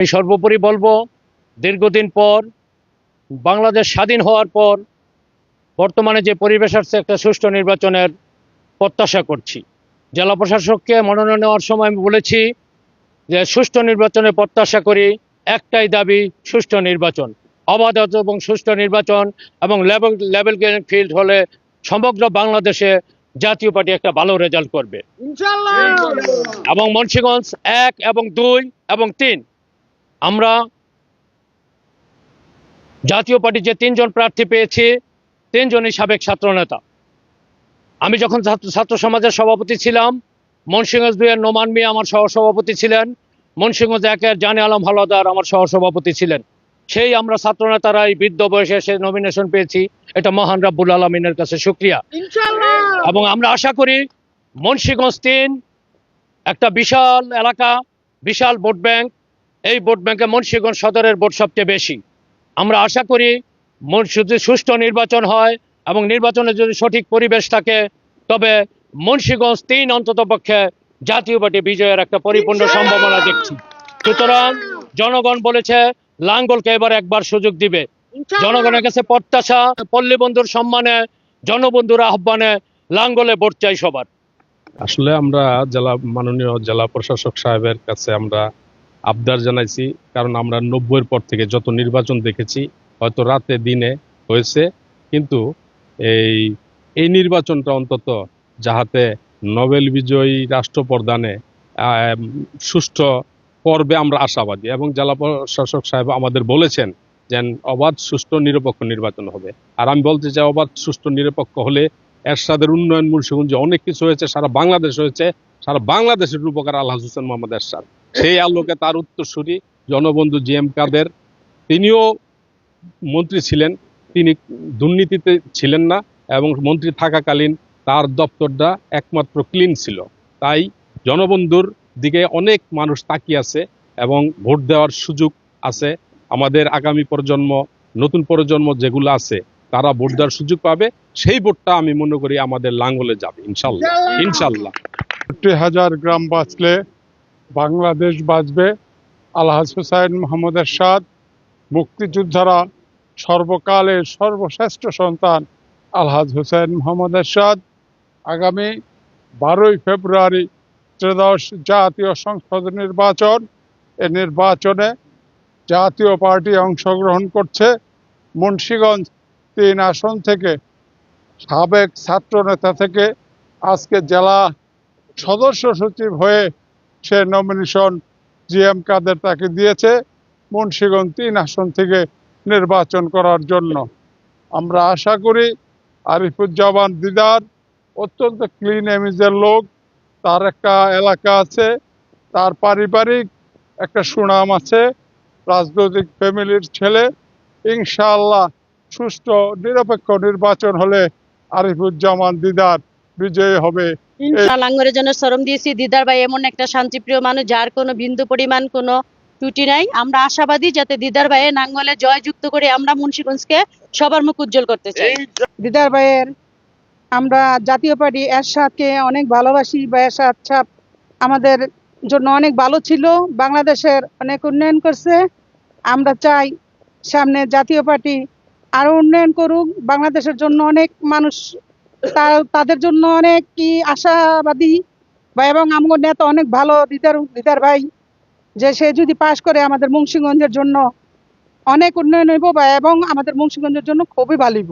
আমি সর্বোপরি বলবো, দীর্ঘদিন পর বাংলাদেশ স্বাধীন হওয়ার পর বর্তমানে যে পরিবেশ আসছে, একটা সুষ্ঠু নির্বাচনের প্রত্যাশা করছি। জেলা প্রশাসককে মনোনয়ন নেওয়ার সময় আমি বলেছি যে সুষ্ঠু নির্বাচনের প্রত্যাশা করি, একটাই দাবি, সুষ্ঠু নির্বাচন, অবাধ এবং সুষ্ঠু নির্বাচন এবং লেভেল প্লেইং ফিল্ড হলে সমগ্র বাংলাদেশে জাতীয় পার্টি একটা ভালো রেজাল্ট করবে এবং মুন্সিগঞ্জ 1 এবং 2 এবং 3 আমরা জাতীয় পার্টি যে 3 জন প্রার্থী পেয়েছি, 3 জনই সাবেক ছাত্রনেতা। আমি যখন ছাত্র সমাজের সভাপতি ছিলাম, মুন্সিগঞ্জ 2 এর নোমান মিয়া আমার সহসভাপতি ছিলেন, মুন্সিগঞ্জ 1 এর জানে আলম হাওলাদার আমার সহসভাপতি ছিলেন। সেই আমরা ছাত্রনেতারাই বৃদ্ধ বয়সে এসে নমিনেশন পেয়েছি। এটা মহান রাব্বুল আলামিনের কাছে শুকরিয়া। এবং আমরা আশা করি মুন্সিগঞ্জ 3 একটা বিশাল এলাকা, বিশাল ভোট ব্যাংক। এই ভোট ব্যাংকে মুন্সিগঞ্জ সদরের ভোট সবচেয়ে বেশি। আমরা আশা করি যদি সুষ্ঠু নির্বাচন হয় এবং নির্বাচনে যদি সঠিক পরিবেশ থাকে, তবে মুন্সিগঞ্জ 3 অন্ততপক্ষে জাতীয় পার্টি বিজয়ের একটা পরিপূর্ণ সম্ভাবনা দেখছি। সুতরাং জনগণ বলেছে লাঙ্গলকে এবার একবার সুযোগ দিবে। জনগণের কাছে প্রত্যাশা, পল্লী বন্ধুর সম্মানে, জনবন্ধুর আহ্বানে লাঙ্গলে ভোট চাই সবার। আসলে আমরা মাননীয় জেলা প্রশাসক সাহেবের কাছে আমরা আবদার জানাইছি, কারণ আমরা 90-এর পর থেকে যত নির্বাচন দেখেছি, হয়তো রাতে দিনে হয়েছে, কিন্তু এই নির্বাচনটা অন্তত যাহাতে নোবেল বিজয়ী রাষ্ট্রপ্রধানে সুষ্ঠু করবে আমরা আশাবাদী। এবং জেলা প্রশাসক সাহেব আমাদের বলেছেন যে অবাধ, সুষ্ঠু, নিরপেক্ষ নির্বাচন হবে। আর আমি বলতে চাই, অবাধ, সুষ্ঠু, নিরপেক্ষ হলে এরশাদের উন্নয়ন মুন্সিগঞ্জে অনেক কিছু হয়েছে, সারা বাংলাদেশ হয়েছে, সারা বাংলাদেশের রূপকার আলহাজ হোসেন মোহাম্মদ এরশাদ। সেই আলোকে তার উত্তরসূরি জনবন্ধু জি.এম. কাদের, তিনিও মন্ত্রী ছিলেন, তিনি দুর্নীতিতে ছিলেন না এবং মন্ত্রী থাকাকালীন তার দপ্তরটা একমাত্র ক্লিন ছিল। তাই জনবন্ধুর দিকে অনেক মানুষ তাকিয়ে আছে এবং ভোট দেওয়ার সুযোগ আছে। আমাদের আগামী প্রজন্ম, নতুন প্রজন্ম যেগুলো আছে, তারা ভোট দেওয়ার সুযোগ পাবে। সেই ভোটটা আমি মনে করি আমাদের লাঙ্গলে যাবে ইনশাল্লাহ। ইনশাল্লাহ 50,000 গ্রাম বাঁচলে বাংলাদেশ বাঁচবে। আলহাজ হোসেন মোহাম্মদ এরশাদ, মুক্তিযোদ্ধারা সর্বকালের সর্বশ্রেষ্ঠ সন্তান আলহাজ হোসেন মোহাম্মদ এরশাদ। আগামী 12ই ফেব্রুয়ারি ত্রয়োদশ জাতীয় সংসদ নির্বাচন। এ নির্বাচনে জাতীয় পার্টি অংশগ্রহণ করছে। মুন্সিগঞ্জ 3 আসন থেকে সাবেক ছাত্রনেতা থেকে আজকে জেলা সদস্য সচিব হয়ে সে নমিনেশন জি.এম. কাদের তাকে দিয়েছে মুন্সিগঞ্জ 3 আসন থেকে নির্বাচন করার জন্য। আমরা আশা করি আরিফুজ্জামান দিদার অত্যন্ত ক্লিন ইমেজের লোক, তার একটা এলাকা আছে, তার পারিবারিক একটা সুনাম আছে, রাজনৈতিক ফ্যামিলির ছেলে। ইনশাআল্লাহ সুষ্ঠু নিরপেক্ষ নির্বাচন হলে আরিফুজ্জামান দিদার বিজয়ী হবে। লাঙ্গলের জন্য শ্রম দিয়েছি। দিদার ভাই এমন একটা শান্তিপ্রিয় মানুষ, যার কোনো বিন্দু পরিমাণ কোনো ত্রুটি নাই। আমরা আশাবাদী যাতে দিদার ভাইয়ের নাঙ্গলে জয় যুক্ত করে আমরা মুন্সিগঞ্জকে সবার মুখ উজ্জ্বল করতে চাই। দিদার ভাইয়ের আমরা জাতীয় পার্টি এরশাদকে অনেক ভালোবাসি। বা এরশাদ সাহেব আমাদের জন্য অনেক ভালো ছিল, বাংলাদেশের অনেক উন্নয়ন করছে। আমরা চাই সামনে জাতীয় পার্টি আরো উন্নয়ন করুক, বাংলাদেশের জন্য অনেক মানুষ তাদের জন্য অনেক কি আশাবাদী বা এবং আমার নেতা অনেক ভালো দিদার ভাই, যে সে যদি পাশ করে আমাদের মুন্সিগঞ্জের জন্য অনেক উন্নয়ন হইব বা এবং আমাদের মুন্সিগঞ্জের জন্য খুবই ভালো হইব।